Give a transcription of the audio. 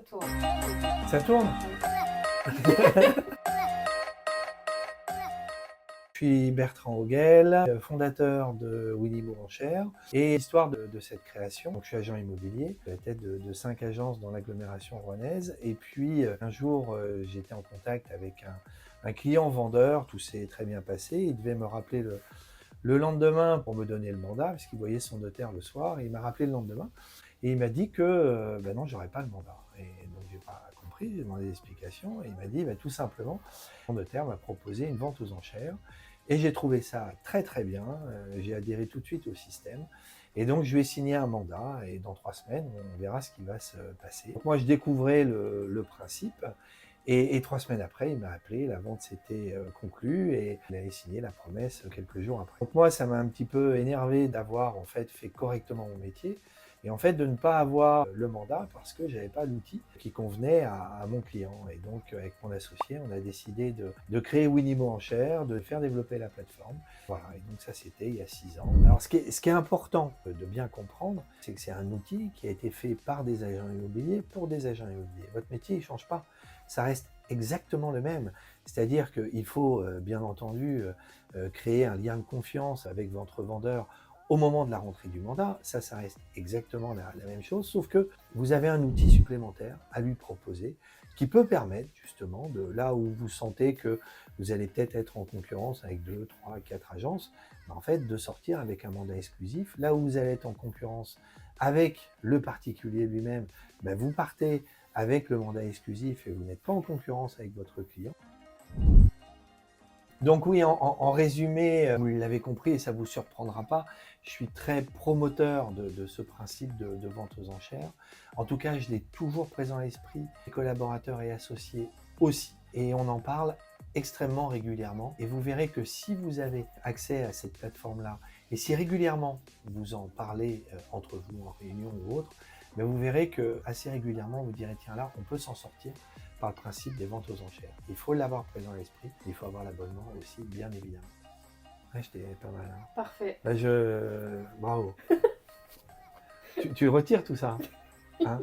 tourne. Ça tourne? Je suis Bertrand Auguel, fondateur de Winimo Enchères. Et l'histoire de cette création, donc je suis agent immobilier, à la tête de 5 agences dans l'agglomération rouennaise. Et puis un jour, j'étais en contact avec un client vendeur, tout s'est très bien passé. Il devait me rappeler le lendemain pour me donner le mandat, parce qu'il voyait son notaire le soir. Et il m'a rappelé le lendemain et il m'a dit que ben non, j'aurais pas le mandat. Et donc j'ai pas compris, j'ai demandé des explications. Et il m'a dit tout simplement, mon notaire m'a proposé une vente aux enchères. Et j'ai trouvé ça très très bien, j'ai adhéré tout de suite au système. Et donc je lui ai signé un mandat et dans 3 semaines, on verra ce qui va se passer. Donc moi je découvrais le principe et 3 semaines après, il m'a appelé, la vente s'était conclue et il avait signé la promesse quelques jours après. Donc moi ça m'a un petit peu énervé d'avoir en fait fait correctement mon métier et en fait de ne pas avoir le mandat parce que j'avais pas l'outil qui convenait à mon client. Et donc avec mon associé, on a décidé de créer Winimo Enchères, de faire développer la plateforme. Voilà, et donc ça c'était il y a 6 ans. Alors ce qui est important de bien comprendre, c'est que c'est un outil qui a été fait par des agents immobiliers pour des agents immobiliers. Votre métier ne change pas, ça reste exactement le même. C'est-à-dire qu'il faut bien entendu créer un lien de confiance avec votre vendeur au moment de la rentrée du mandat. Ça reste exactement la même chose, sauf que vous avez un outil supplémentaire à lui proposer qui peut permettre justement, de là où vous sentez que vous allez peut-être être en concurrence avec 2, 3, 4 agences, en fait de sortir avec un mandat exclusif. Là où vous allez être en concurrence avec le particulier lui-même, vous partez avec le mandat exclusif et vous n'êtes pas en concurrence avec votre client. Donc oui, en résumé, vous l'avez compris et ça ne vous surprendra pas, je suis très promoteur de ce principe de vente aux enchères. En tout cas, je l'ai toujours présent à l'esprit, les collaborateurs et associés aussi. Et on en parle extrêmement régulièrement. Et vous verrez que si vous avez accès à cette plateforme-là, et si régulièrement vous en parlez entre vous en réunion ou autre, vous verrez que assez régulièrement vous direz tiens là, on peut s'en sortir par le principe des ventes aux enchères. Il faut l'avoir présent à l'esprit, il faut avoir l'abonnement aussi, bien évidemment. Ouais, j'étais pas mal. Hein. Parfait. Bravo. tu retires tout ça hein